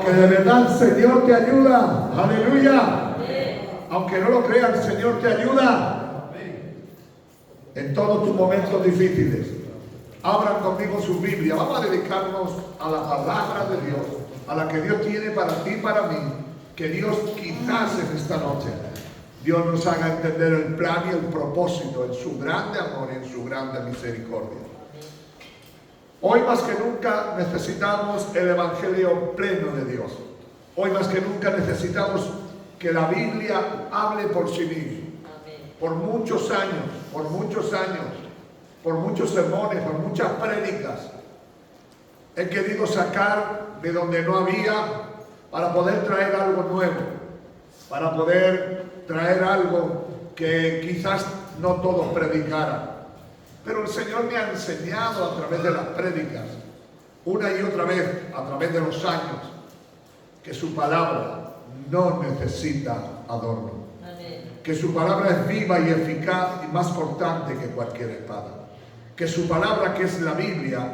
Porque de verdad el Señor te ayuda. Aleluya. Aunque no lo crean, el Señor te ayuda en todos tus momentos difíciles. Abran conmigo su Biblia. Vamos a dedicarnos a la palabra de Dios, a la que Dios tiene para ti y para mí. Que Dios quizás en esta noche, Dios nos haga entender el plan y el propósito en su grande amor y en su grande misericordia. Hoy más que nunca necesitamos el Evangelio pleno de Dios. Hoy más que nunca necesitamos que la Biblia hable por sí misma. Por muchos años, por muchos sermones, por muchas prédicas, he querido sacar de donde no había para poder traer algo nuevo, para poder traer algo que quizás no todos predicaran. Pero el Señor me ha enseñado a través de las prédicas, una y otra vez, a través de los años, que su palabra no necesita adorno. Amén. Que su palabra es viva y eficaz y más cortante que cualquier espada. Que su palabra, que es la Biblia,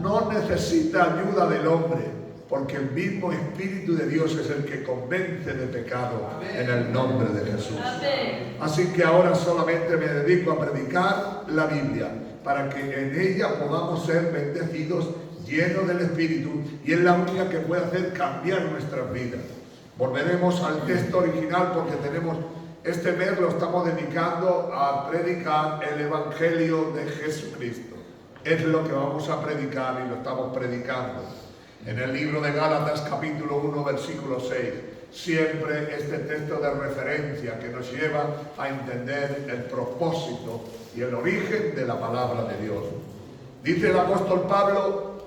no necesita ayuda del hombre, porque el mismo Espíritu de Dios es el que convence de pecado. Amén. En el nombre de Jesús. Amén. Así que ahora solamente me dedico a predicar la Biblia, para que en ella podamos ser bendecidos, llenos del Espíritu, y es la única que puede hacer cambiar nuestras vidas. Volveremos al texto original porque este mes lo estamos dedicando a predicar el Evangelio de Jesucristo. Es lo que vamos a predicar y lo estamos predicando. En el libro de Gálatas capítulo 1 versículo 6, siempre este texto de referencia que nos lleva a entender el propósito y el origen de la palabra de Dios. Dice el apóstol Pablo: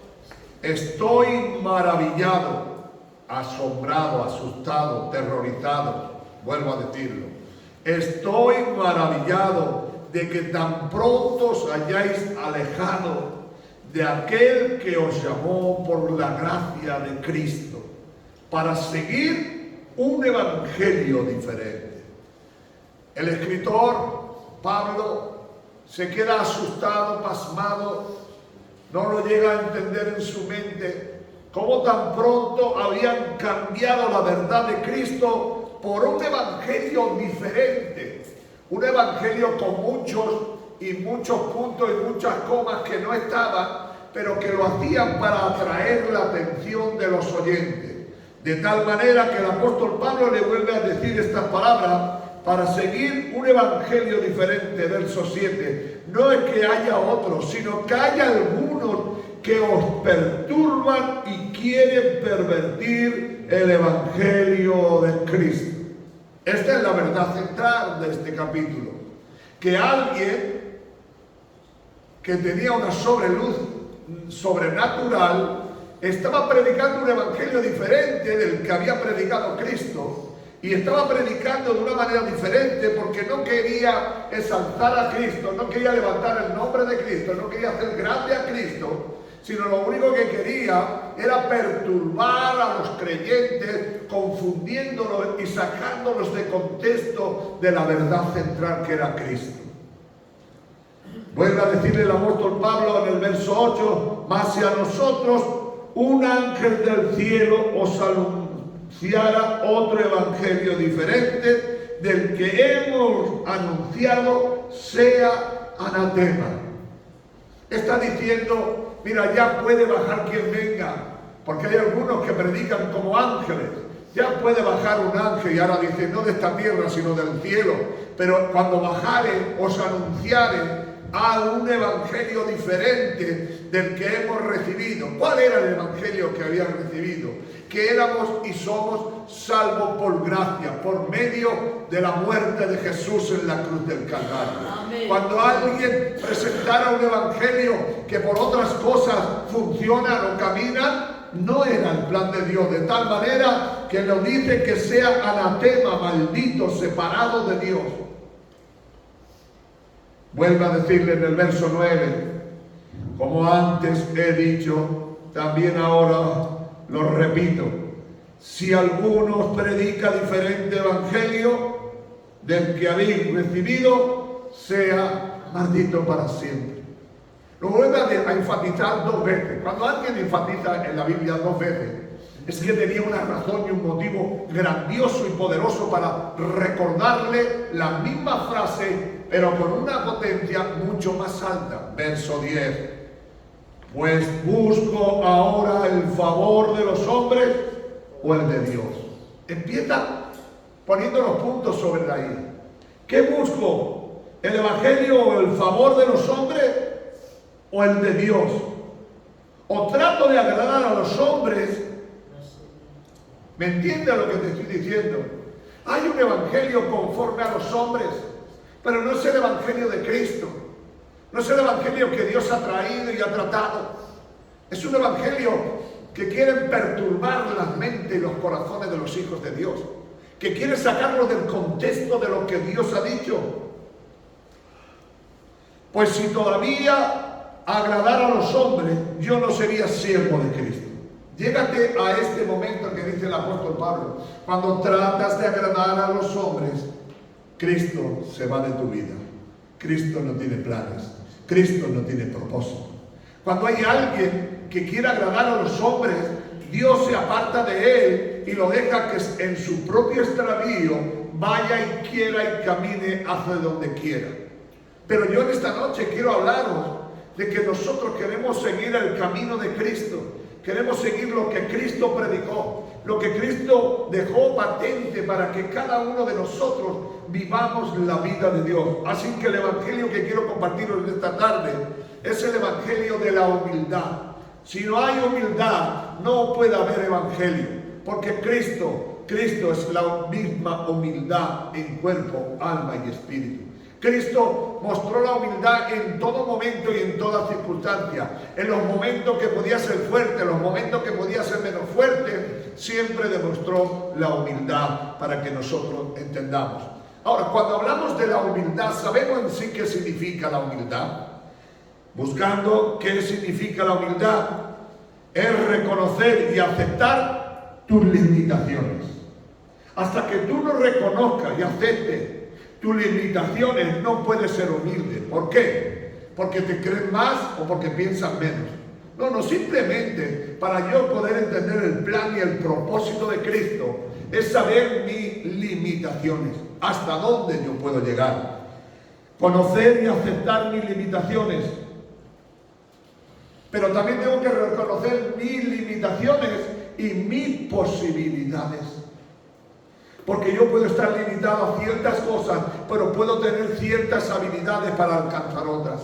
estoy maravillado, asombrado, asustado, terrorizado. Vuelvo a decirlo. Estoy maravillado de que tan pronto os hayáis alejado de aquel que os llamó por la gracia de Cristo para seguir un evangelio diferente. El escritor Pablo se queda asustado, pasmado, no lo llega a entender en su mente cómo tan pronto habían cambiado la verdad de Cristo por un evangelio diferente, un evangelio con muchos puntos y muchas comas que no estaban, pero que lo hacían para atraer la atención de los oyentes. De tal manera que el apóstol Pablo le vuelve a decir estas palabras para seguir un evangelio diferente. Verso 7. No es que haya otros, sino que hay algunos que os perturban y quieren pervertir el evangelio de Cristo. Esta es la verdad central de este capítulo. Que alguien que tenía una sobreluz sobrenatural estaba predicando un evangelio diferente del que había predicado Cristo, y estaba predicando de una manera diferente porque no quería exaltar a Cristo, no quería levantar el nombre de Cristo, no quería hacer grande a Cristo, sino lo único que quería era perturbar a los creyentes, confundiéndolos y sacándolos de contexto de la verdad central que era Cristo. Vuelve a decirle el apóstol Pablo en el verso 8: mas si a nosotros un ángel del cielo os anunciara otro evangelio diferente del que hemos anunciado, sea anatema. Está diciendo: mira, ya puede bajar quien venga, porque hay algunos que predican como ángeles. Ya puede bajar un ángel, y ahora dice, no de esta tierra, sino del cielo. Pero cuando bajare, os anunciare a un evangelio diferente del que hemos recibido. ¿Cuál era el evangelio que habían recibido? Que éramos y somos salvos por gracia, por medio de la muerte de Jesús en la cruz del Calvario. Amén. Cuando alguien presentara un evangelio que por otras cosas funcionan o caminan, no era el plan de Dios, de tal manera que nos dice que sea anatema, maldito, separado de Dios. Vuelve a decirle en el verso 9: como antes he dicho, también ahora lo repito, si alguno os predica diferente evangelio del que habéis recibido, sea maldito para siempre. Lo vuelve a enfatizar dos veces. Cuando alguien enfatiza en la Biblia dos veces, es que tenía una razón y un motivo grandioso y poderoso para recordarle la misma frase, pero con una potencia mucho más alta. Verso 10. Pues busco ahora el favor de los hombres o el de Dios. Empieza poniendo los puntos sobre la I. ¿Qué busco? ¿El evangelio o el favor de los hombres o el de Dios? ¿O trato de agradar a los hombres? ¿Me entiendes lo que te estoy diciendo? Hay un evangelio conforme a los hombres, pero no es el evangelio de Cristo. No es el evangelio que Dios ha traído y ha tratado. Es un evangelio que quiere perturbar la mente y los corazones de los hijos de Dios, que quiere sacarlos del contexto de lo que Dios ha dicho. Pues si todavía agradara a los hombres, yo no sería siervo de Cristo. Llégate a este momento que dice el apóstol Pablo. Cuando tratas de agradar a los hombres, Cristo se va de tu vida. Cristo no tiene planes. Cristo no tiene propósito. Cuando hay alguien que quiere agradar a los hombres, Dios se aparta de él y lo deja que en su propio extravío vaya y quiera y camine hacia donde quiera. Pero yo en esta noche quiero hablaros de que nosotros queremos seguir el camino de Cristo. Queremos seguir lo que Cristo predicó, lo que Cristo dejó patente para que cada uno de nosotros vivamos la vida de Dios. Así que el evangelio que quiero compartiros esta tarde es el evangelio de la humildad. Si no hay humildad, no puede haber evangelio, porque Cristo es la misma humildad en cuerpo, alma y espíritu. Cristo mostró la humildad en todo momento y en toda circunstancia. En los momentos que podía ser fuerte, en los momentos que podía ser menos fuerte, siempre demostró la humildad para que nosotros entendamos. Ahora, cuando hablamos de la humildad, ¿sabemos en sí qué significa la humildad? Buscando qué significa la humildad, es reconocer y aceptar tus limitaciones. Hasta que tú no reconozcas y aceptes tus limitaciones, no puedes ser humilde. ¿Por qué? ¿Porque te crees más o porque piensas menos? No, simplemente para yo poder entender el plan y el propósito de Cristo es saber mis limitaciones, hasta dónde yo puedo llegar. Conocer y aceptar mis limitaciones. Pero también tengo que reconocer mis limitaciones y mis posibilidades. Porque yo puedo estar limitado a ciertas cosas, pero puedo tener ciertas habilidades para alcanzar otras.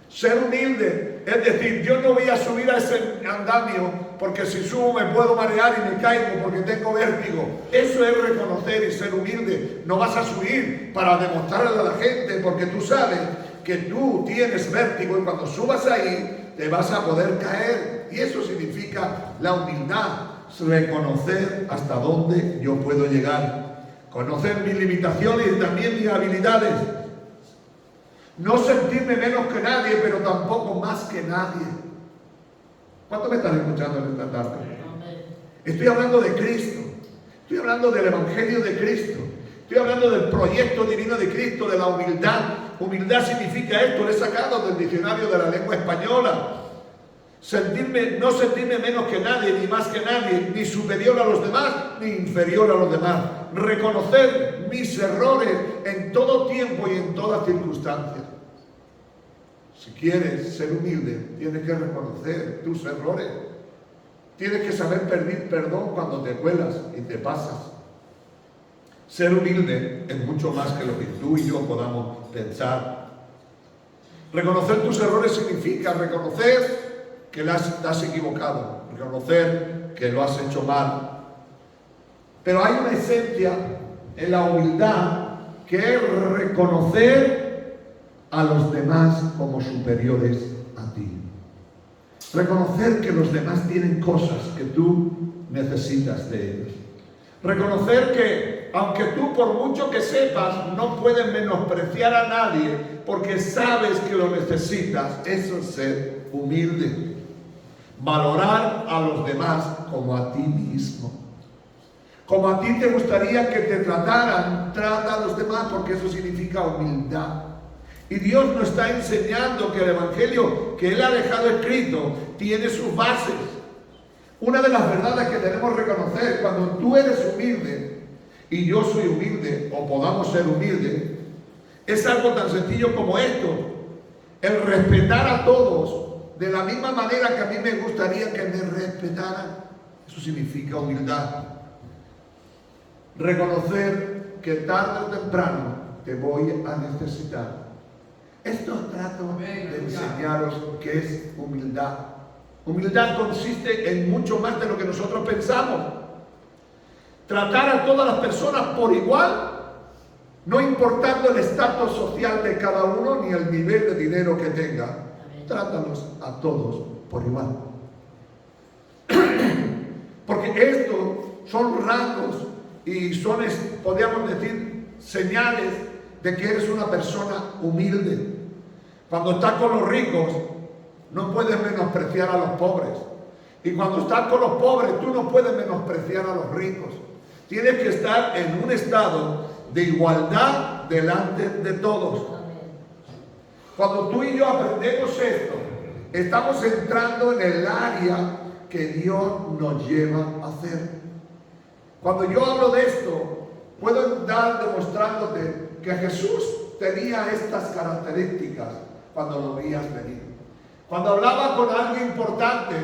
Ser humilde, es decir, yo no voy a subir a ese andamio porque si subo me puedo marear y me caigo porque tengo vértigo. Eso es reconocer y ser humilde. No vas a subir para demostrarle a la gente porque tú sabes que tú tienes vértigo y cuando subas ahí te vas a poder caer. Y eso significa la humildad. Reconocer hasta dónde yo puedo llegar, conocer mis limitaciones y también mis habilidades, no sentirme menos que nadie, pero tampoco más que nadie. ¿Cuántos me están escuchando en esta tarde? Estoy hablando de Cristo, estoy hablando del evangelio de Cristo, estoy hablando del proyecto divino de Cristo, de la humildad. Humildad significa esto, lo he sacado del diccionario de la lengua española. No sentirme menos que nadie, ni más que nadie, ni superior a los demás, ni inferior a los demás. Reconocer mis errores en todo tiempo y en todas circunstancias. Si quieres ser humilde, tienes que reconocer tus errores. Tienes que saber pedir perdón cuando te cuelas y te pasas. Ser humilde es mucho más que lo que tú y yo podamos pensar. Reconocer tus errores significa reconocer que te has equivocado, reconocer que lo has hecho mal. Pero hay una esencia en la humildad que es reconocer a los demás como superiores a ti. Reconocer que los demás tienen cosas que tú necesitas de ellos. Reconocer que, aunque tú por mucho que sepas, no puedes menospreciar a nadie porque sabes que lo necesitas. Eso es ser humilde. Valorar a los demás como a ti mismo. Como a ti te gustaría que te trataran, trata a los demás, porque eso significa humildad. Y Dios nos está enseñando que el evangelio que Él ha dejado escrito tiene sus bases. Una de las verdades que tenemos que reconocer, cuando tú eres humilde y yo soy humilde, o podamos ser humildes, es algo tan sencillo como esto: el respetar a todos de la misma manera que a mí me gustaría que me respetaran. Eso significa humildad. Reconocer que tarde o temprano te voy a necesitar. Esto trato de enseñaros que es humildad. Humildad consiste en mucho más de lo que nosotros pensamos. Tratar a todas las personas por igual, no importando el estatus social de cada uno ni el nivel de dinero que tenga. Trátalos a todos por igual. Porque estos son rasgos y son, podríamos decir, señales de que eres una persona humilde. Cuando estás con los ricos, no puedes menospreciar a los pobres. Y cuando estás con los pobres, tú no puedes menospreciar a los ricos. Tienes que estar en un estado de igualdad delante de todos. Cuando tú y yo aprendemos esto, estamos entrando en el área que Dios nos lleva a hacer. Cuando yo hablo de esto, puedo estar demostrándote que Jesús tenía estas características cuando lo veías venir. Cuando hablaba con alguien importante,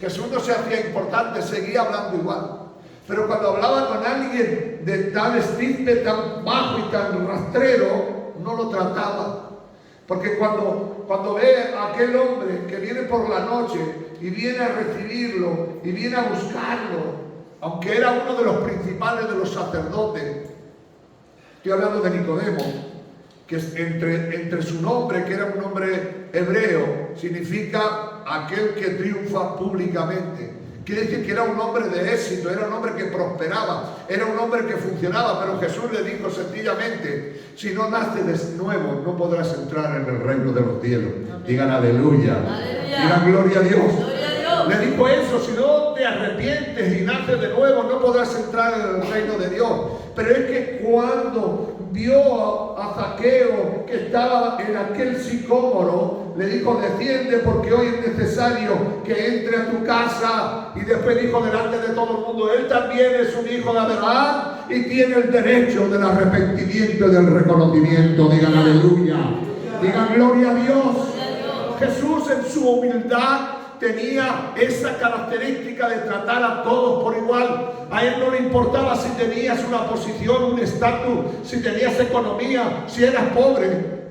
Jesús no se hacía importante, seguía hablando igual. Pero cuando hablaba con alguien de tal estirpe, tan bajo y tan rastrero, no lo trataba. Porque cuando ve a aquel hombre que viene por la noche y viene a recibirlo y viene a buscarlo, aunque era uno de los principales de los sacerdotes, estoy hablando de Nicodemo, que entre su nombre, que era un nombre hebreo, significa aquel que triunfa públicamente. Quiere decir que era un hombre de éxito, era un hombre que prosperaba, era un hombre que funcionaba, pero Jesús le dijo sencillamente: si no naces de nuevo, no podrás entrar en el reino de los cielos. Digan aleluya. Digan gloria a Dios. Le dijo eso: si no te arrepientes y naces de nuevo, no podrás entrar en el reino de Dios. Pero es que cuando vio a Zaqueo que estaba en aquel sicómoro, le dijo: desciende, porque hoy es necesario que entre a tu casa. Y después dijo delante de todo el mundo: él también es un hijo de Abraham y tiene el derecho del arrepentimiento y del reconocimiento. Digan aleluya. Digan gloria a Dios. Jesús, en su humildad, tenía esa característica de tratar a todos por igual. A él no le importaba si tenías una posición, un estatus, si tenías economía, si eras pobre.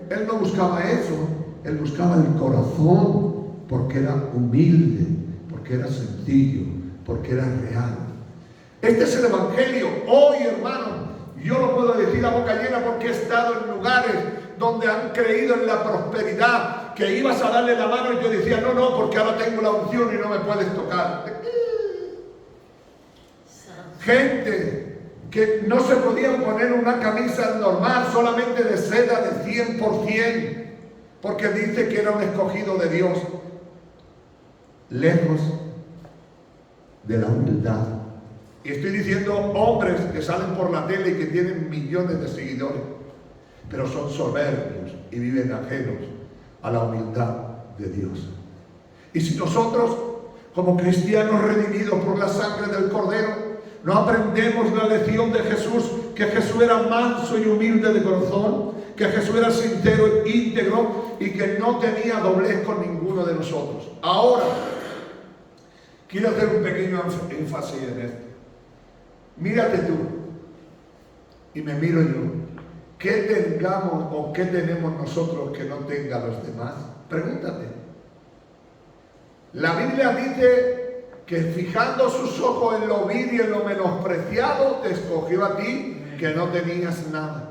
Él no buscaba eso. Él buscaba el corazón, porque era humilde, porque era sencillo, porque era real. Este es el evangelio. Hoy, hermano, yo lo puedo decir a boca llena porque he estado en lugares donde han creído en la prosperidad, que ibas a darle la mano y yo decía: no, no, porque ahora tengo la unción y no me puedes tocar. Gente que no se podían poner una camisa normal, solamente de seda de 100%, porque dice que era un escogido de Dios. Lejos de la humildad. Y estoy diciendo hombres que salen por la tele y que tienen millones de seguidores, pero son soberbios y viven ajenos a la humildad de Dios. Y si nosotros, como cristianos redimidos por la sangre del Cordero, no aprendemos la lección de Jesús, que Jesús era manso y humilde de corazón, que Jesús era sincero, íntegro y que no tenía doblez con ninguno de nosotros. Ahora, quiero hacer un pequeño énfasis en esto. Mírate tú y me miro yo. ¿Qué tengamos o qué tenemos nosotros que no tengan los demás? Pregúntate. La Biblia dice que fijando sus ojos en lo vil y en lo menospreciado, te escogió a ti que no tenías nada.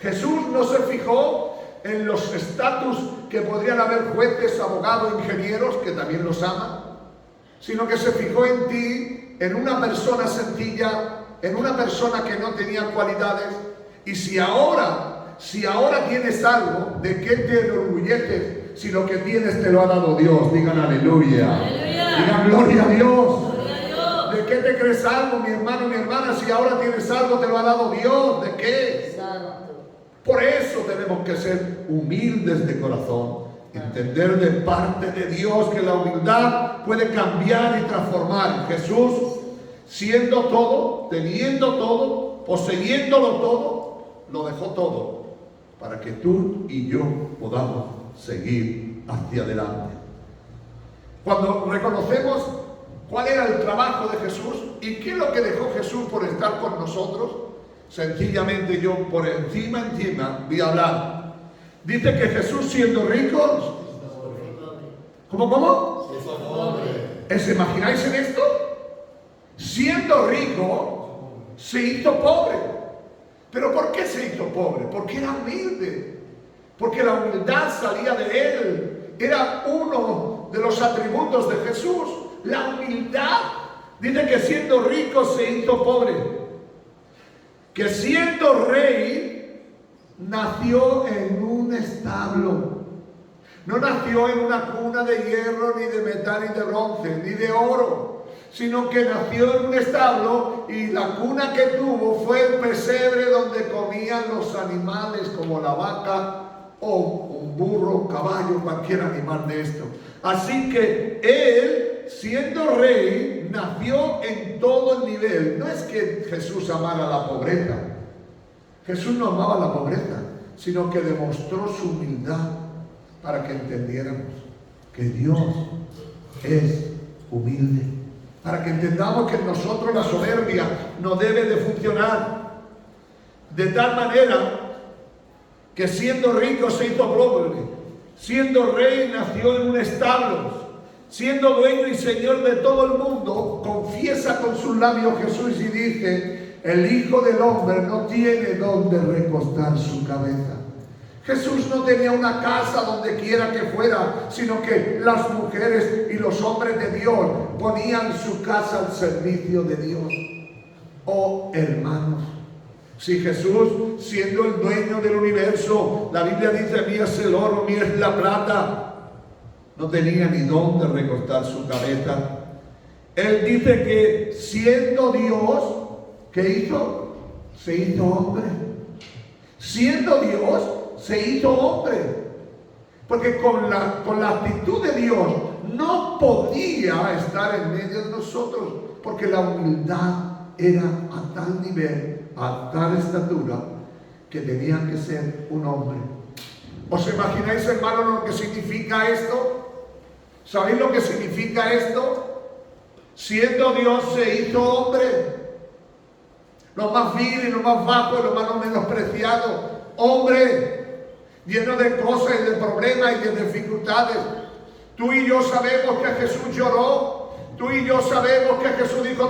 Jesús no se fijó en los estatus que podrían haber jueces, abogados, ingenieros, que también los aman, sino que se fijó en ti, en una persona sencilla, en una persona que no tenía cualidades. Y si ahora tienes algo, ¿de qué te enorgulleces si lo que tienes te lo ha dado Dios? Digan aleluya. Digan gloria a Dios. ¿De qué te crees algo, mi hermano, mi hermana? Si ahora tienes algo, te lo ha dado Dios. ¿De qué? Por eso tenemos que ser humildes de corazón, Entender de parte de Dios que la humildad puede cambiar y transformar. Jesús, siendo todo, teniendo todo, poseyéndolo todo, lo dejó todo para que tú y yo podamos seguir hacia adelante. Cuando reconocemos cuál era el trabajo de Jesús y qué es lo que dejó Jesús por estar con nosotros, sencillamente yo por encima voy a hablar. Dice que Jesús, siendo rico, ¿cómo? ¿Os imagináis en esto? Siendo rico, se hizo pobre. ¿Pero por qué se hizo pobre? Porque era humilde. Porque la humildad salía de él. Era uno de los atributos de Jesús. La humildad. Dice que siendo rico se hizo pobre. Que siendo rey, nació en un establo. No nació en una cuna de hierro, ni de metal, ni de bronce, ni de oro, sino que nació en un establo y la cuna que tuvo fue el pesebre donde comían los animales como la vaca o un burro, caballo, cualquier animal de esto. Así que él, siendo rey, nació en todo el nivel. No es que Jesús amara la pobreza. Jesús no amaba la pobreza, sino que demostró su humildad para que entendiéramos que Dios es humilde. Para que entendamos que en nosotros la soberbia no debe de funcionar. De tal manera que siendo rico se hizo pobre, siendo rey nació en un establo, siendo dueño y señor de todo el mundo, confiesa con sus labios Jesús y dice: el Hijo del Hombre no tiene donde recostar su cabeza. Jesús no tenía una casa donde quiera que fuera, sino que las mujeres y los hombres de Dios ponían su casa al servicio de Dios. Oh hermanos, si Jesús, siendo el dueño del universo, la Biblia dice: mío es el oro, mío es la plata, no tenía ni dónde recostar su cabeza. Él dice que siendo Dios, ¿qué hizo? Se hizo hombre. Siendo Dios, se hizo hombre. Porque con la actitud de Dios no podía estar en medio de nosotros, porque la humildad era a tal nivel, a tal estatura, que tenía que ser un hombre. ¿Os imagináis, hermanos, lo que significa esto? ¿Sabéis lo que significa esto? Siendo Dios se hizo hombre. Lo más vil y lo más bajo y lo más menospreciado. Hombre, lleno de cosas y de problemas y de dificultades. Tú y yo sabemos que Jesús lloró. Tú y yo sabemos que Jesús dijo: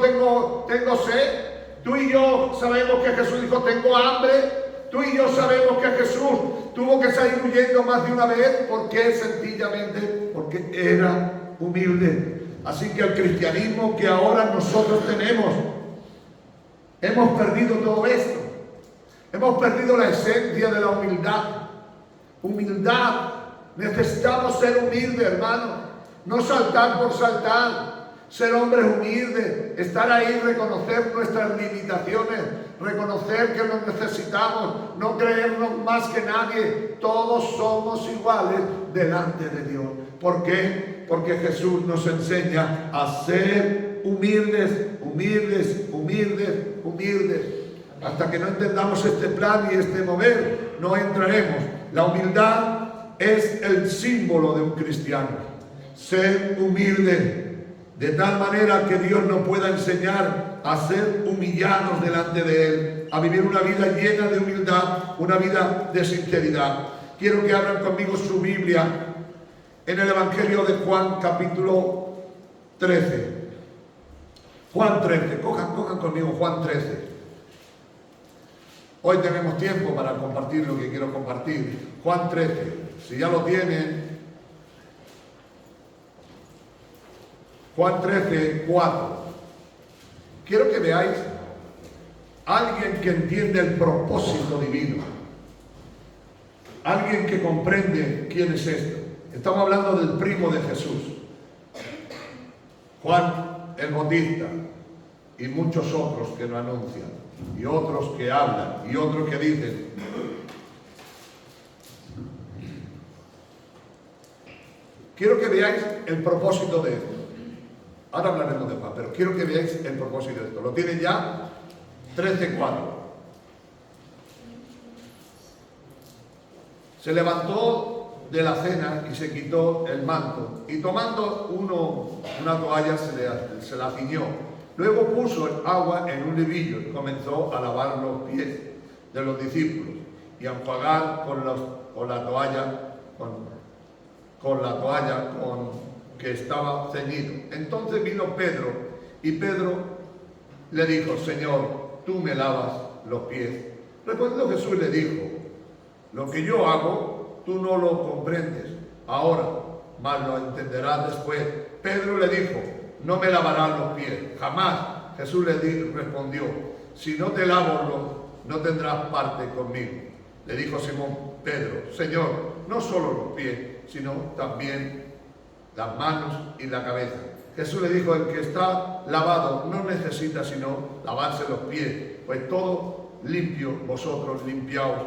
tengo sed. Tú y yo sabemos que Jesús dijo: tengo hambre. Tú y yo sabemos que Jesús tuvo que salir huyendo más de una vez. ¿Por qué? Sencillamente porque era humilde. Así que el cristianismo que ahora nosotros tenemos, hemos perdido todo esto. Hemos perdido la esencia de la humildad. Humildad. Necesitamos ser humildes, hermanos. No saltar por saltar. Ser hombres humildes. Estar ahí, reconocer nuestras limitaciones. Reconocer que nos necesitamos. No creernos más que nadie. Todos somos iguales delante de Dios. ¿Por qué? Porque Jesús nos enseña a ser humildes, humildes, humildes, humildes. Hasta que no entendamos este plan y este mover, no entraremos. La humildad es el símbolo de un cristiano. Ser humilde, de tal manera que Dios nos pueda enseñar a ser humillados delante de Él, a vivir una vida llena de humildad, una vida de sinceridad. Quiero que abran conmigo su Biblia en el Evangelio de Juan, capítulo 13. Juan 13, cojan conmigo Juan 13. Hoy tenemos tiempo para compartir lo que quiero compartir. Juan 13, si ya lo tienen. Juan 13, 4. Quiero que veáis a alguien que entiende el propósito divino. Alguien que comprende quién es esto. Estamos hablando del primo de Jesús, Juan el Bautista, y muchos otros que lo anuncian, y otros que hablan, y otros que dicen. quiero que veáis el propósito de esto. Ahora hablaremos de paz, pero quiero que veáis el propósito de esto. Lo tienen ya 13:4. Se levantó de la cena y se quitó el manto, y tomando una toalla se la ciñó. Luego puso el agua en un levillo y comenzó a lavar los pies de los discípulos y a enjuagar con la toalla que estaba ceñido. Entonces vino Pedro, y Pedro le dijo: Señor, ¿tú me lavas los pies? Respondiendo Jesús le dijo: lo que yo hago, tú no lo comprendes ahora, mas lo entenderás después. Pedro le dijo: no me lavarás los pies, jamás. Jesús le respondió: si no te lavo, no tendrás parte conmigo. Le dijo Simón Pedro: Señor, no solo los pies, sino también las manos y la cabeza. Jesús le dijo: el que está lavado no necesita sino lavarse los pies, pues todo limpio, vosotros limpiaos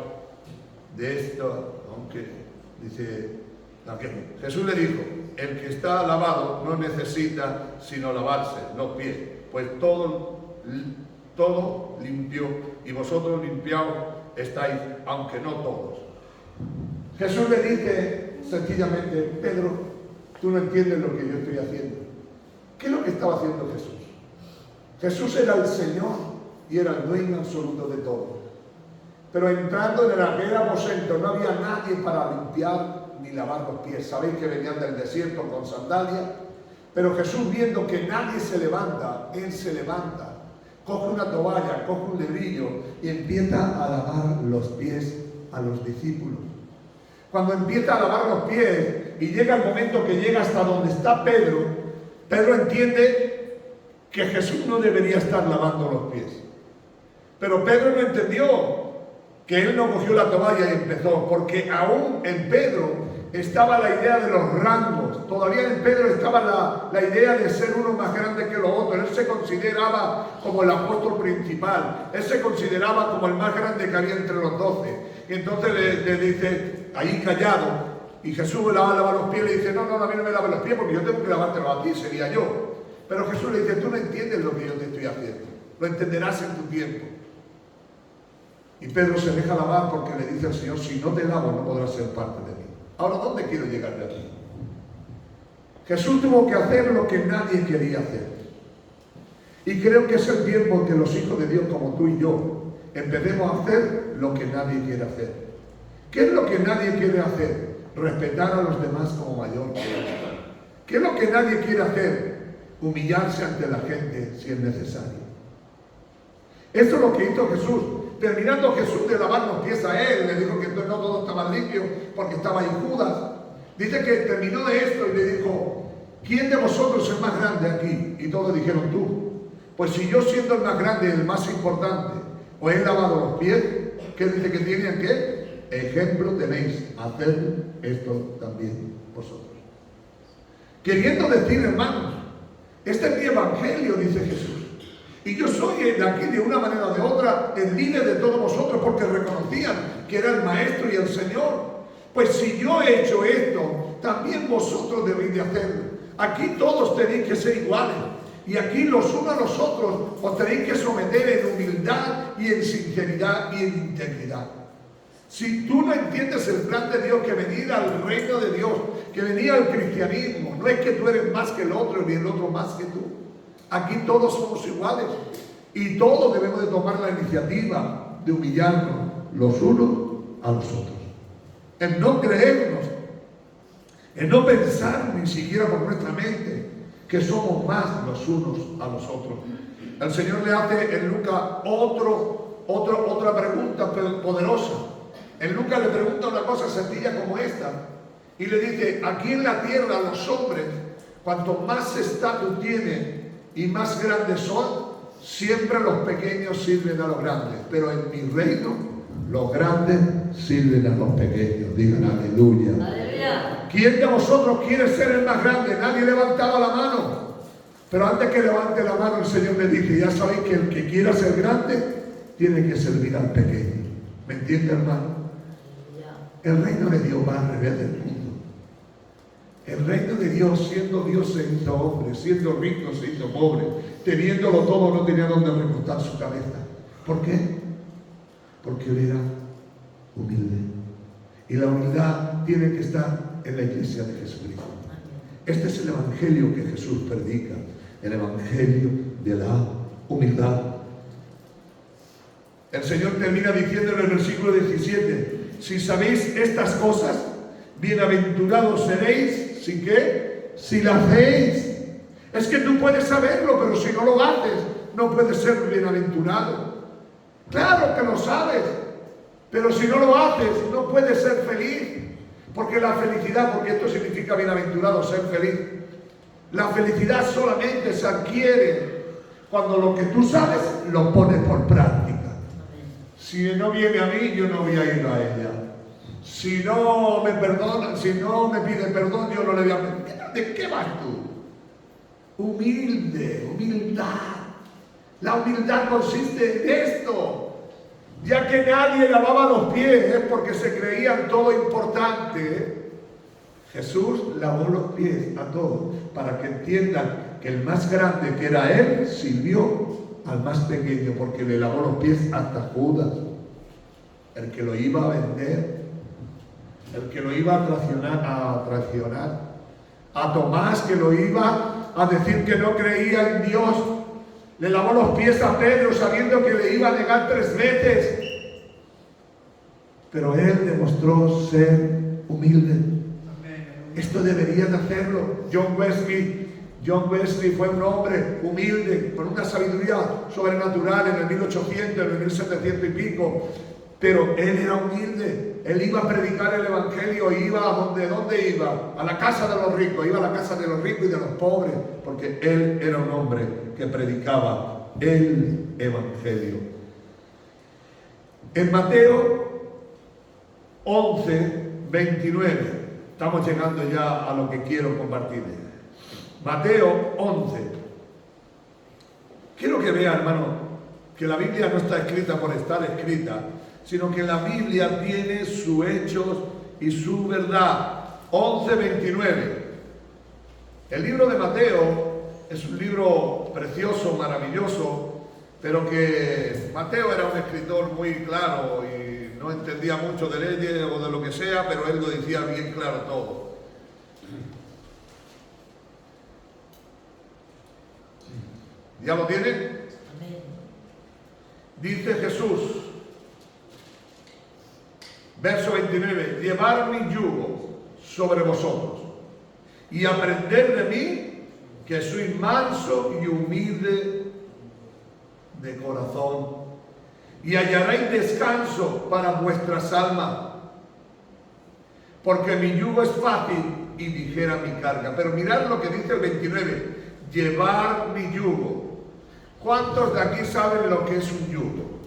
de esto, aunque dice Jesús le dijo: el que está lavado no necesita sino lavarse los pies, pues todo limpio, y vosotros limpiados estáis, aunque no todos. Jesús le dice sencillamente: Pedro, tú no entiendes lo que yo estoy haciendo. ¿Qué es lo que estaba haciendo Jesús? Jesús era el Señor y era el dueño absoluto de todo. Pero entrando en aquel aposento no había nadie para limpiar ni lavar los pies. Sabéis que venían del desierto con sandalias, pero Jesús, viendo que nadie se levanta, Él se levanta, coge una toalla, coge un levillo y empieza a lavar los pies a los discípulos. Cuando empieza a lavar los pies y llega el momento que llega hasta donde está Pedro, Pedro entiende que Jesús no debería estar lavando los pies. Pero Pedro no entendió que él no cogió la toalla y empezó, porque aún en Pedro estaba la idea de los rangos. Todavía en Pedro estaba la idea de ser uno más grande que los otros. Él se consideraba como el apóstol principal, él se consideraba como el más grande que había entre los 12. Y entonces le dice, ahí callado, y Jesús le va a lavar los pies, le dice: no, a mí no me laves los pies porque yo tengo que lavártelo a ti, sería yo. Pero Jesús le dice: tú no entiendes lo que yo te estoy haciendo, lo entenderás en tu tiempo. Y Pedro se deja lavar porque le dice al Señor: si no te lavo no podrás ser parte de mí. Ahora, ¿dónde quiero llegar de aquí? Jesús tuvo que hacer lo que nadie quería hacer. Y creo que es el tiempo en que los hijos de Dios como tú y yo empecemos a hacer lo que nadie quiere hacer. ¿Qué es lo que nadie quiere hacer? Respetar a los demás como mayor que él. ¿Qué es lo que nadie quiere hacer? Humillarse ante la gente si es necesario. Eso es lo que hizo Jesús. Terminando Jesús de lavar los pies a él, le dijo que entonces no todos estaban limpios porque estaba ahí Judas. Dice que terminó de esto y le dijo: ¿quién de vosotros es más grande aquí? Y todos dijeron: tú. Pues si yo, siendo el más grande y el más importante, os he lavado los pies, ¿qué dice que tienen que? Ejemplo tenéis, hacer esto también vosotros. Queriendo decir, hermanos, este es mi evangelio, dice Jesús. Y yo soy de aquí, de una manera o de otra, el líder de todos vosotros, porque reconocían que era el Maestro y el Señor. Pues si yo he hecho esto, también vosotros debéis de hacerlo. Aquí todos tenéis que ser iguales. Y aquí los unos a los otros os tenéis que someter en humildad y en sinceridad y en integridad. Si tú no entiendes el plan de Dios, que venir al reino de Dios, que venir al cristianismo, no es que tú eres más que el otro y el otro más que tú. Aquí todos somos iguales y todos debemos de tomar la iniciativa de humillarnos los unos a los otros. En no creernos, en no pensar ni siquiera por nuestra mente que somos más los unos a los otros. El Señor le hace en Lucas otra pregunta poderosa. En Lucas le pregunta una cosa sencilla como esta y le dice: aquí en la tierra los hombres, cuanto más estatus tienen y más grandes son, siempre los pequeños sirven a los grandes, pero en mi reino los grandes sirven a los pequeños. Digan aleluya. Aleluya. ¿Quién de vosotros quiere ser el más grande? Nadie levantaba la mano, pero antes que levante la mano el Señor le dice: ya sabéis que el que quiera ser grande tiene que servir al pequeño. ¿Me entiende, hermano? El reino de Dios va al revés del mundo. El reino de Dios, siendo Dios se hizo hombre, siendo rico se hizo pobre, teniéndolo todo no tenía donde recostar su cabeza. ¿Por qué? Porque él era humilde. Y la humildad tiene que estar en la iglesia de Jesucristo. Este es el evangelio que Jesús predica, el evangelio de la humildad. El Señor termina diciendo en el versículo 17: si sabéis estas cosas, bienaventurados seréis, ¿si qué? Si las hacéis. Es que tú puedes saberlo, pero si no lo haces, no puedes ser bienaventurado. Claro que lo sabes, pero si no lo haces, no puedes ser feliz. Porque la felicidad, porque esto significa bienaventurado, ser feliz. La felicidad solamente se adquiere cuando lo que tú sabes lo pones por práctica. Si no viene a mí, yo no voy a ir a ella. Si no me perdona, si no me pide perdón, yo no le voy a pedir. ¿De qué vas tú? Humilde, humildad. La humildad consiste en esto. Ya que nadie lavaba los pies porque se creían todo importante, Jesús lavó los pies a todos para que entiendan que el más grande, que era Él, sirvió al más pequeño, porque le lavó los pies hasta Judas, el que lo iba a vender, el que lo iba a traicionar, a Tomás, que lo iba a decir que no creía en Dios. Le lavó los pies a Pedro sabiendo que le iba a negar 3 veces. Pero él demostró ser humilde. Esto deberían hacerlo. John Wesley fue un hombre humilde, con una sabiduría sobrenatural en el 1800, en el 1700 y pico. Pero él era humilde. Él iba a predicar el evangelio y iba a ¿dónde iba? A la casa de los ricos. Iba a la casa de los ricos y de los pobres, porque él era un hombre que predicaba el evangelio. En Mateo 11, 29, estamos llegando ya a lo que quiero compartir. Mateo 11. Quiero que vea, hermano, que la Biblia no está escrita por estar escrita, sino que la Biblia tiene sus hechos y su verdad. 11, 29. El libro de Mateo es un libro precioso, maravilloso, pero que Mateo era un escritor muy claro y no entendía mucho de leyes o de lo que sea, pero él lo decía bien claro todo. ¿Ya lo tienen? Dice Jesús, verso 29, llevar mi yugo sobre vosotros y aprender de mí, que soy manso y humilde de corazón, y hallaréis descanso para vuestras almas, porque mi yugo es fácil y ligera mi carga. Pero mirad lo que dice el 29, llevar mi yugo. ¿Cuántos de aquí saben lo que es un yugo?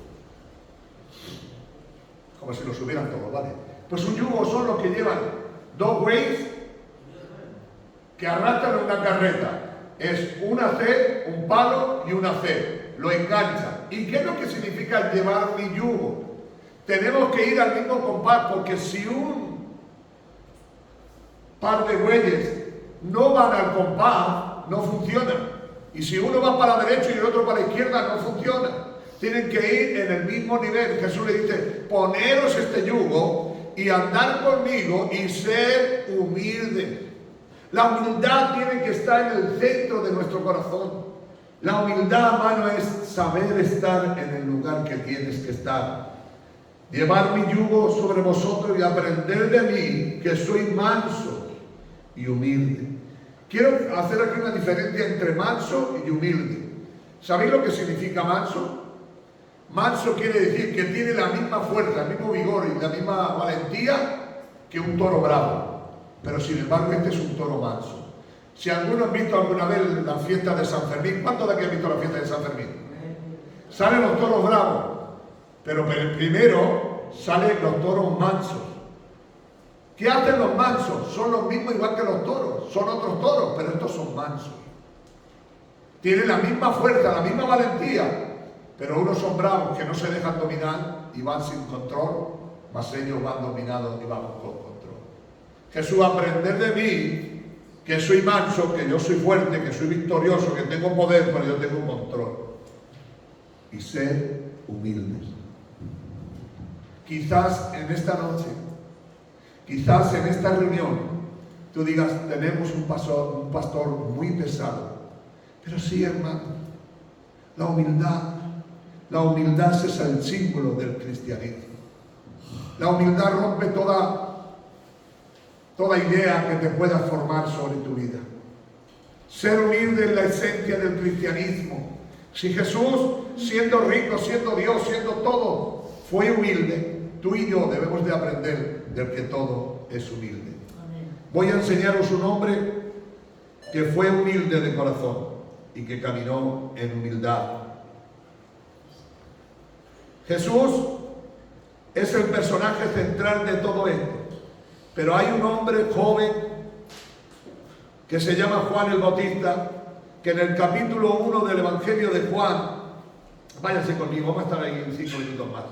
Como si lo subieran todos, ¿vale? Pues un yugo son los que llevan 2 bueyes que arrastran una carreta. Es una C, un palo y una C. Lo enganchan. ¿Y qué es lo que significa llevar mi yugo? Tenemos que ir al mismo compás, porque si un par de bueyes no van al compás, no funcionan. Y si uno va para la derecha y el otro para la izquierda, no funciona. Tienen que ir en el mismo nivel. Jesús le dice, poneros este yugo y andar conmigo y ser humildes. La humildad tiene que estar en el centro de nuestro corazón. La humildad, hermano, es saber estar en el lugar que tienes que estar. Llevar mi yugo sobre vosotros y aprender de mí, que soy manso y humilde. Quiero hacer aquí una diferencia entre manso y humilde. ¿Sabéis lo que significa manso? Manso quiere decir que tiene la misma fuerza, el mismo vigor y la misma valentía que un toro bravo. Pero sin embargo este es un toro manso. Si alguno ha visto alguna vez la fiesta de San Fermín, ¿cuántos de aquí han visto la fiesta de San Fermín? Salen los toros bravos, pero primero salen los toros mansos. ¿Qué hacen los mansos? Son los mismos igual que los toros, son otros toros, pero estos son mansos. Tienen la misma fuerza, la misma valentía, pero unos son bravos que no se dejan dominar y van sin control, mas ellos van dominados y van con control. Jesús, aprender de mí, que soy manso, que yo soy fuerte, que soy victorioso, que tengo poder, pero yo tengo control. Y ser humildes. Quizás en esta noche, quizás en esta reunión, tú digas, tenemos un pastor muy pesado. Pero sí, hermano, la humildad es el símbolo del cristianismo. La humildad rompe toda idea que te pueda formar sobre tu vida. Ser humilde es la esencia del cristianismo. Si Jesús, siendo rico, siendo Dios, siendo todo, fue humilde, tú y yo debemos de aprender del que todo es humilde. Amén. Voy a enseñaros un hombre que fue humilde de corazón y que caminó en humildad. Jesús es el personaje central de todo esto. Pero hay un hombre joven que se llama Juan el Bautista, que en el capítulo 1 del Evangelio de Juan, váyanse conmigo, vamos a estar ahí en 5 minutos más.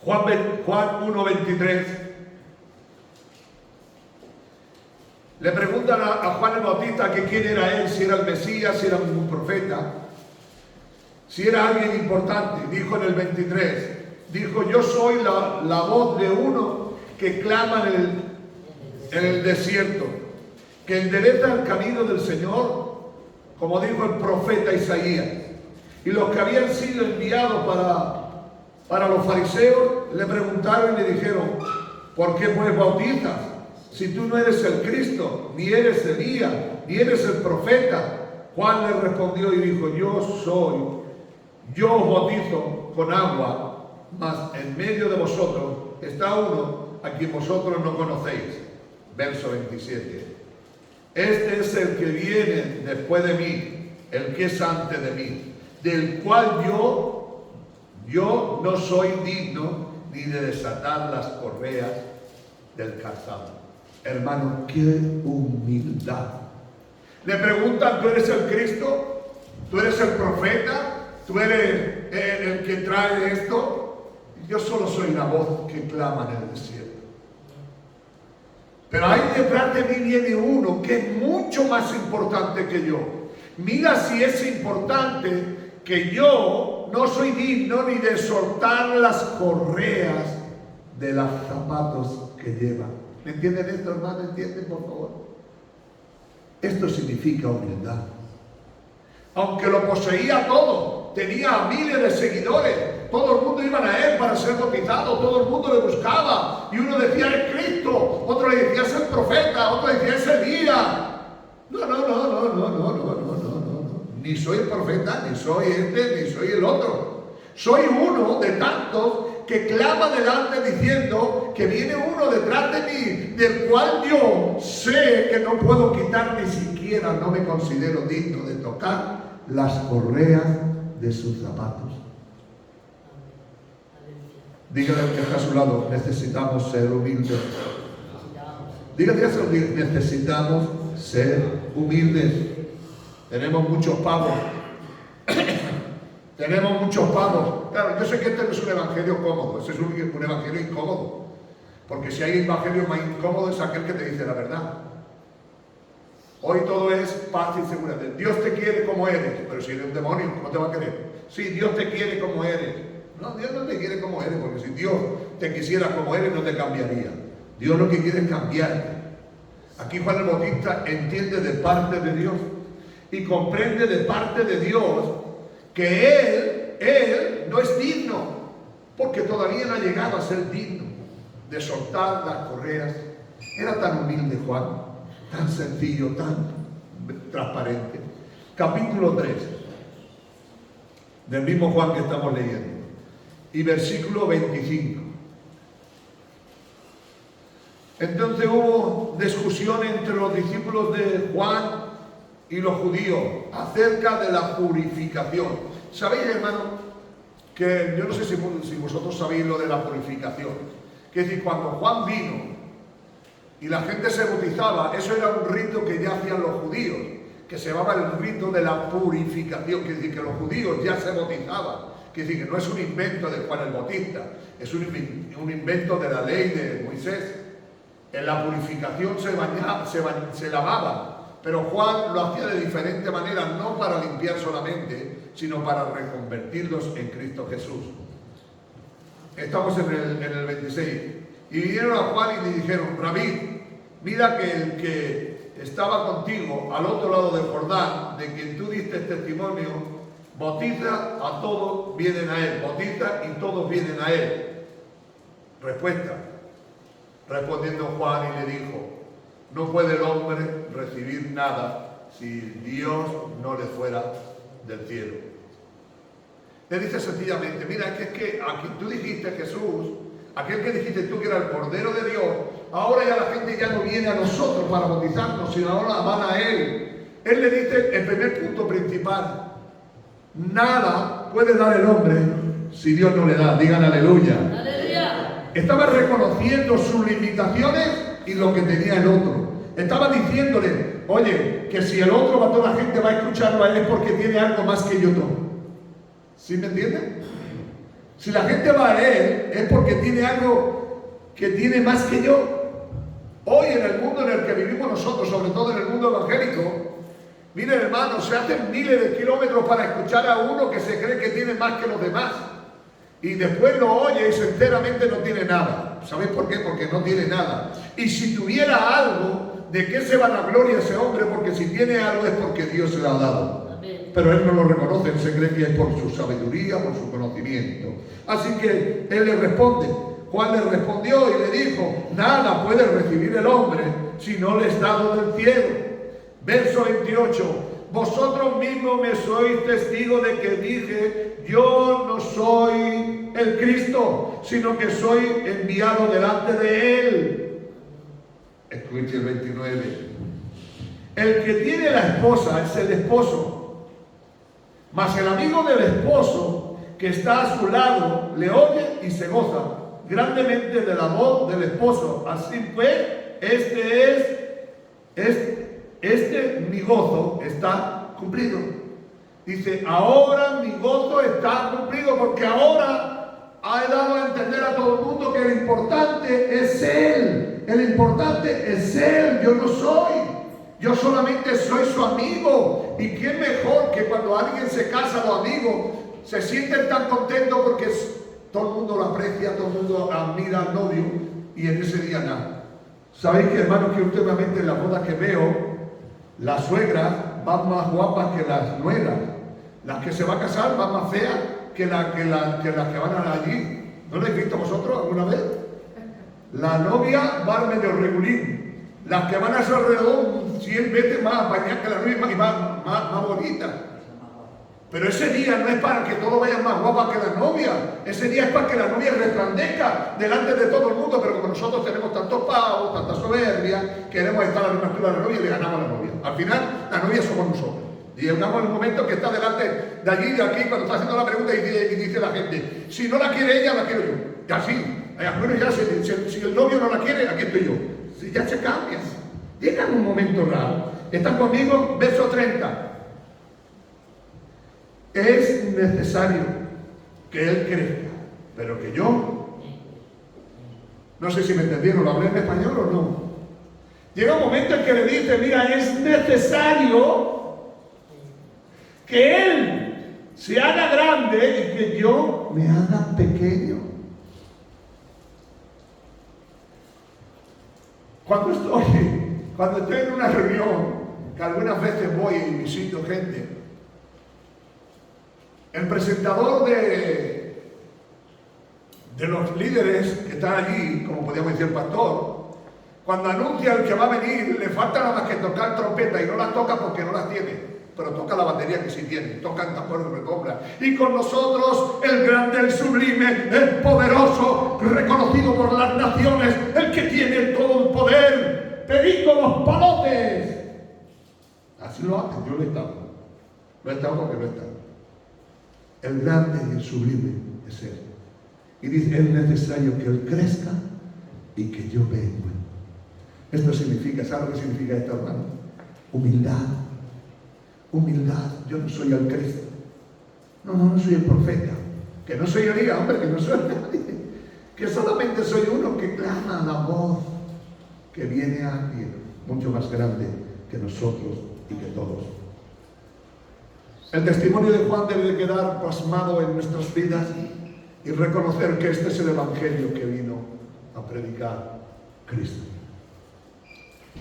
Juan 1:23. Le preguntan a Juan el Bautista que quién era él, si era el Mesías, si era un profeta, si era alguien importante. Dijo en el 23, dijo, yo soy la voz de uno que clama en el desierto, que endereza el camino del Señor, como dijo el profeta Isaías. Y los que habían sido enviados para los fariseos le preguntaron y le dijeron, ¿por qué pues bautizas? Si tú no eres el Cristo, ni eres Elías, ni eres el profeta. Juan le respondió y dijo, yo os bautizo con agua, mas en medio de vosotros está uno a quien vosotros no conocéis. Verso 27. Este es el que viene después de mí, el que es antes de mí, del cual yo no soy digno ni de desatar las correas del calzado. Hermano, qué humildad. Le preguntan, ¿tú eres el Cristo? ¿Tú eres el profeta? ¿Tú eres el que trae esto? Yo solo soy la voz que clama en el desierto. Pero ahí detrás de mí viene uno que es mucho más importante que yo. Mira si es importante que yo no soy digno ni de soltar las correas de los zapatos que lleva. ¿Me entienden esto, hermano? ¿Entienden, por favor? Esto significa humildad. Aunque lo poseía todo, tenía miles de seguidores, todo el mundo iba a él para ser bautizado, todo el mundo le buscaba, y uno decía es Cristo, otro le decía es el profeta, otro decía es Elías. No. Ni soy el profeta, ni soy este, ni soy el otro. Soy uno de tantos que clama delante diciendo que viene uno detrás de mí, del cual yo sé que no puedo quitar ni siquiera, no me considero digno de tocar las correas de sus zapatos. Dígale al que está a su lado, necesitamos ser humildes. Dígale a su lado, necesitamos ser humildes. Tenemos muchos pavos. Tenemos muchos pavos. Claro, yo sé que este no es un evangelio cómodo, este es un evangelio incómodo. Porque si hay evangelio más incómodo es aquel que te dice la verdad. Hoy todo es paz y seguridad. Dios te quiere como eres, pero si eres un demonio, ¿cómo te va a querer? Sí, Dios te quiere como eres. No, Dios no te quiere como eres, porque si Dios te quisiera como eres, no te cambiaría. Dios lo que quiere es cambiarte. Aquí Juan el Bautista entiende de parte de Dios y comprende de parte de Dios que él no es digno, porque todavía no ha llegado a ser digno de soltar las correas. Era tan humilde Juan, tan sencillo, tan transparente. Capítulo 3 del mismo Juan que estamos leyendo y versículo 25. Entonces hubo discusión entre los discípulos de Juan y los judíos acerca de la purificación. ¿Sabéis, hermano, que yo no sé si vosotros sabéis lo de la purificación? Que es decir, cuando Juan vino y la gente se bautizaba, eso era un rito que ya hacían los judíos, que se llamaba el rito de la purificación, que es decir, que los judíos ya se bautizaban, que es decir, que no es un invento de Juan el Bautista, es un invento de la ley de Moisés. En la purificación se lavaba. Pero Juan lo hacía de diferente manera, no para limpiar solamente, sino para reconvertirlos en Cristo Jesús. Estamos en el 26. Y vinieron a Juan y le dijeron: Rabí, mira que el que estaba contigo al otro lado del Jordán, de quien tú diste testimonio, bautiza, a todos vienen a él. Bautiza y todos vienen a él. Respuesta. Respondiendo Juan y le dijo: no puede el hombre recibir nada si Dios no le fuera del cielo. Le dice sencillamente: mira, es que a quien tú dijiste, Jesús, aquel que dijiste tú que era el Cordero de Dios, ahora ya la gente ya no viene a nosotros para bautizarnos, sino ahora van a Él. Él le dice el primer punto principal: nada puede dar el hombre si Dios no le da. Digan aleluya. Aleluya. Estaba reconociendo sus limitaciones y lo que tenía el otro. Estaba diciéndole: oye, que si el otro, va, toda la gente va a escucharlo a él, es porque tiene algo más que yo tengo. ¿Sí me entienden? Si la gente va a él, es porque tiene algo que tiene más que yo. Hoy en el mundo en el que vivimos nosotros, sobre todo en el mundo evangélico, miren hermanos, se hacen miles de kilómetros para escuchar a uno que se cree que tiene más que los demás. Y después lo oye y sinceramente no tiene nada. ¿Sabéis por qué? Porque no tiene nada. Y si tuviera algo, ¿de qué se vanagloria ese hombre? Porque si tiene algo es porque Dios se lo ha dado. Amén. Pero él no lo reconoce, él se cree que es por su sabiduría, por su conocimiento. Así que él le responde. Juan le respondió y le dijo: nada puede recibir el hombre si no le es dado del cielo. Verso 28. Vosotros mismos me sois testigos de que dije: yo no soy el Cristo, sino que soy enviado delante de Él. Escuche el 29. El que tiene la esposa es el esposo, mas el amigo del esposo que está a su lado le oye y se goza grandemente de la voz del esposo. Así pues, mi gozo está cumplido. Dice: ahora mi gozo está cumplido, porque ahora ha dado a entender a todo el mundo que el importante es Él. El importante es Él, yo no soy. Yo solamente soy su amigo. Y quién mejor que cuando alguien se casa, los amigos se sienten tan contentos porque todo el mundo lo aprecia, todo el mundo admira al novio, y en ese día nada. ¿Sabéis que, hermanos, que últimamente en las bodas que veo, las suegras van más guapas que las nueras? Las que se van a casar van más feas que las que van allí. ¿No lo habéis visto vosotros alguna vez? La novia va medio regulín. Las que van a su alrededor 100 veces más bañadas que la novia y más bonitas. Pero ese día no es para que todos vayan más guapas que la novia. Ese día es para que la novia resplandezca delante de todo el mundo. Pero como nosotros tenemos tantos pavos, tanta soberbia, queremos estar a la misma altura de la novia y le ganamos a la novia. Al final, la novia somos nosotros. Y llegamos en el momento que está delante de allí y de aquí, cuando está haciendo la pregunta y dice la gente: si no la quiere ella, la quiero yo. Y así. Bueno, ya si el novio no la quiere, aquí estoy yo. Si ya se cambia. Llega un momento raro. ¿Están conmigo? Verso 30. Es necesario que Él crezca, pero que yo, no sé si me entendieron, ¿lo hablé en español o no? Llega un momento en que le dice: mira, es necesario que Él se haga grande y que yo me haga pequeño. Cuando estoy en una reunión, que algunas veces voy y visito gente, el presentador de los líderes que están allí, como podríamos decir el pastor, cuando anuncia el que va a venir, le falta nada más que tocar trompeta, y no las toca porque no las tiene, pero toca la batería que sí tiene, tocan tambores y recompra. Y con nosotros el grande, el sublime, el poderoso, reconocido por las naciones, el que tiene todo el poder, Perico los Palotes. Así lo hacen, yo lo he estado. Lo he estado porque lo he estado. El grande y el sublime es Él. Y dice: es necesario que Él crezca y que yo venga. Esto significa, ¿sabe lo que significa esto, hermano? Humildad. Humildad. Yo no soy el Cristo. No soy el profeta. Que no soy Elías, hombre, que no soy nadie. Que solamente soy uno que clama la voz que viene a alguien mucho más grande que nosotros y que todos. El testimonio de Juan debe de quedar plasmado en nuestras vidas y reconocer que este es el evangelio que vino a predicar Cristo.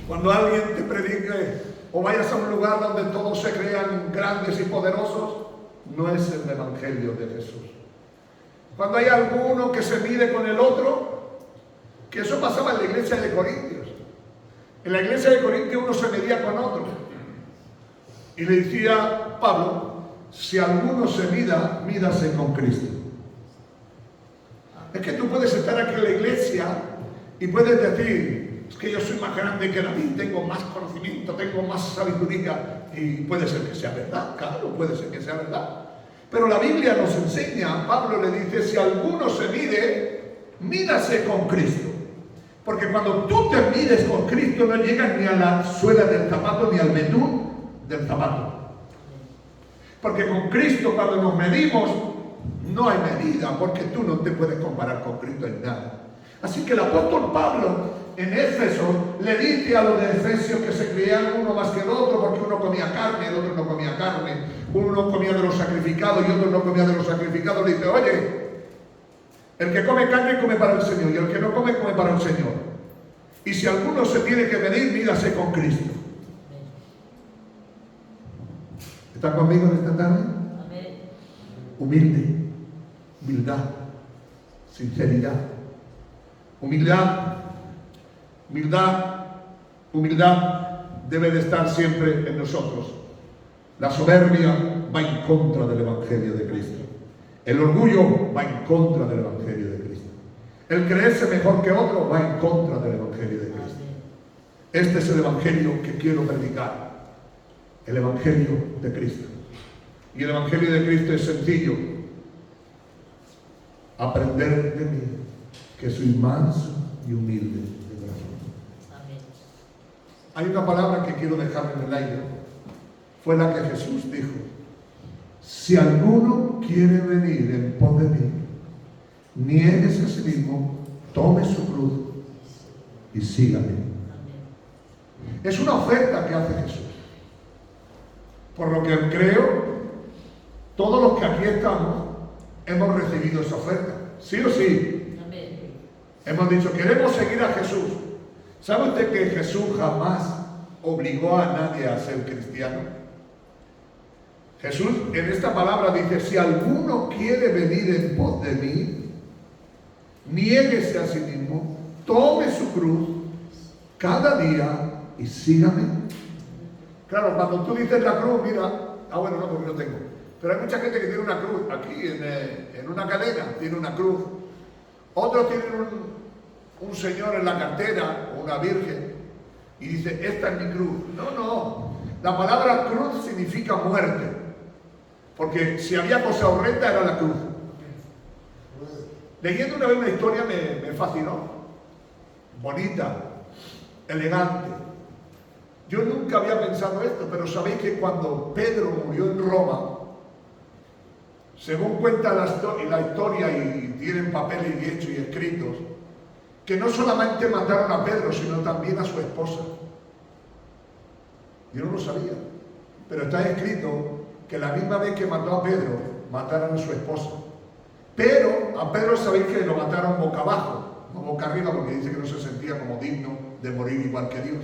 Cuando alguien te predique o vayas a un lugar donde todos se crean grandes y poderosos, no es el evangelio de Jesús. Cuando hay alguno que se mide con el otro, que eso pasaba en la iglesia de Corintios. En la iglesia de Corintios uno se medía con otro. Y le decía Pablo, si alguno se mida, mídase con Cristo. Es que tú puedes estar aquí en la iglesia y puedes decir, es que yo soy más grande que David, tengo más conocimiento, tengo más sabiduría, y puede ser que sea verdad, claro, puede ser que sea verdad. Pero la Biblia nos enseña, Pablo le dice, si alguno se mide, mídase con Cristo. Porque cuando tú te mides con Cristo no llegas ni a la suela del zapato ni al betún del zapato. Porque con Cristo cuando nos medimos no hay medida, porque tú no te puedes comparar con Cristo en nada. Así que el apóstol Pablo en Éfeso le dice a los de Efesios que se creían uno más que el otro, porque uno comía carne, el otro no comía carne, uno comía de los sacrificados y otro no comía de los sacrificados. Le dice, oye, el que come carne come para el Señor y el que no come come para el Señor. Y si alguno se tiene que medir, mídase con Cristo. ¿Está conmigo en esta tarde? Amén. Humildad, sinceridad, humildad debe de estar siempre en nosotros. La soberbia va en contra del evangelio de Cristo. El orgullo va en contra del evangelio de Cristo. El creerse mejor que otro va en contra del evangelio de Cristo. Este es el evangelio que quiero predicar. El evangelio de Cristo. Y el evangelio de Cristo es sencillo. Aprender de mí, que soy manso y humilde de corazón. Hay una palabra que quiero dejar en el aire. Fue la que Jesús dijo. Si alguno quiere venir en pos de mí, niéguese a sí mismo, tome su cruz y sígame. Es una oferta que hace Jesús. Por lo que creo, todos los que aquí estamos hemos recibido esa oferta. ¿Sí o sí? Amén. Hemos dicho, queremos seguir a Jesús. ¿Sabe usted que Jesús jamás obligó a nadie a ser cristiano? Jesús en esta palabra dice, si alguno quiere venir en pos de mí, niéguese a sí mismo, tome su cruz cada día y sígame. Claro, cuando tú dices la cruz, mira, bueno, no, porque no tengo. Pero hay mucha gente que tiene una cruz aquí en una cadena, tiene una cruz. Otros tienen un señor en la cartera, o una virgen, y dice, esta es mi cruz. No. La palabra cruz significa muerte. Porque si había cosa horrenda era la cruz. Leyendo una vez una historia me fascinó. Bonita, elegante. Yo nunca había pensado esto, pero sabéis que cuando Pedro murió en Roma, según cuenta la historia y tienen papeles y hechos y escritos, que no solamente mataron a Pedro, sino también a su esposa. Yo no lo sabía, pero está escrito que la misma vez que mató a Pedro, mataron a su esposa. Pero a Pedro sabéis que lo mataron boca abajo, no boca arriba, porque dice que no se sentía como digno de morir igual que Dios.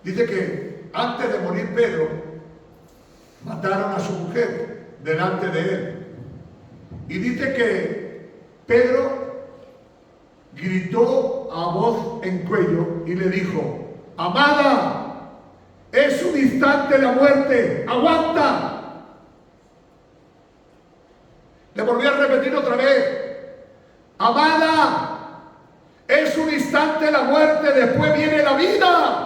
Dice que antes de morir Pedro, mataron a su mujer delante de él. Y dice que Pedro gritó a voz en cuello y le dijo, amada, es un instante la muerte, aguanta. Le volví a repetir otra vez, amada, es un instante la muerte, después viene la vida.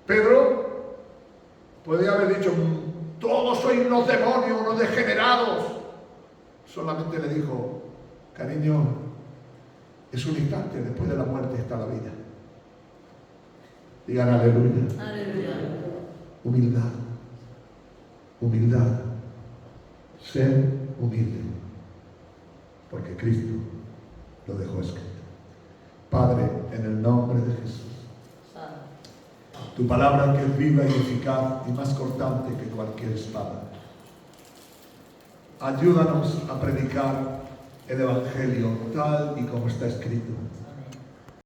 Pedro podría haber dicho, todos sois unos demonios, unos degenerados. Solamente le dijo, cariño, es un instante, después de la muerte está la vida. Digan aleluya. Aleluya. Humildad. Ser humilde. Porque Cristo lo dejó escrito. Padre, en el nombre de Jesús, tu palabra que es viva y eficaz y más cortante que cualquier espada, ayúdanos a predicar el Evangelio tal y como está escrito.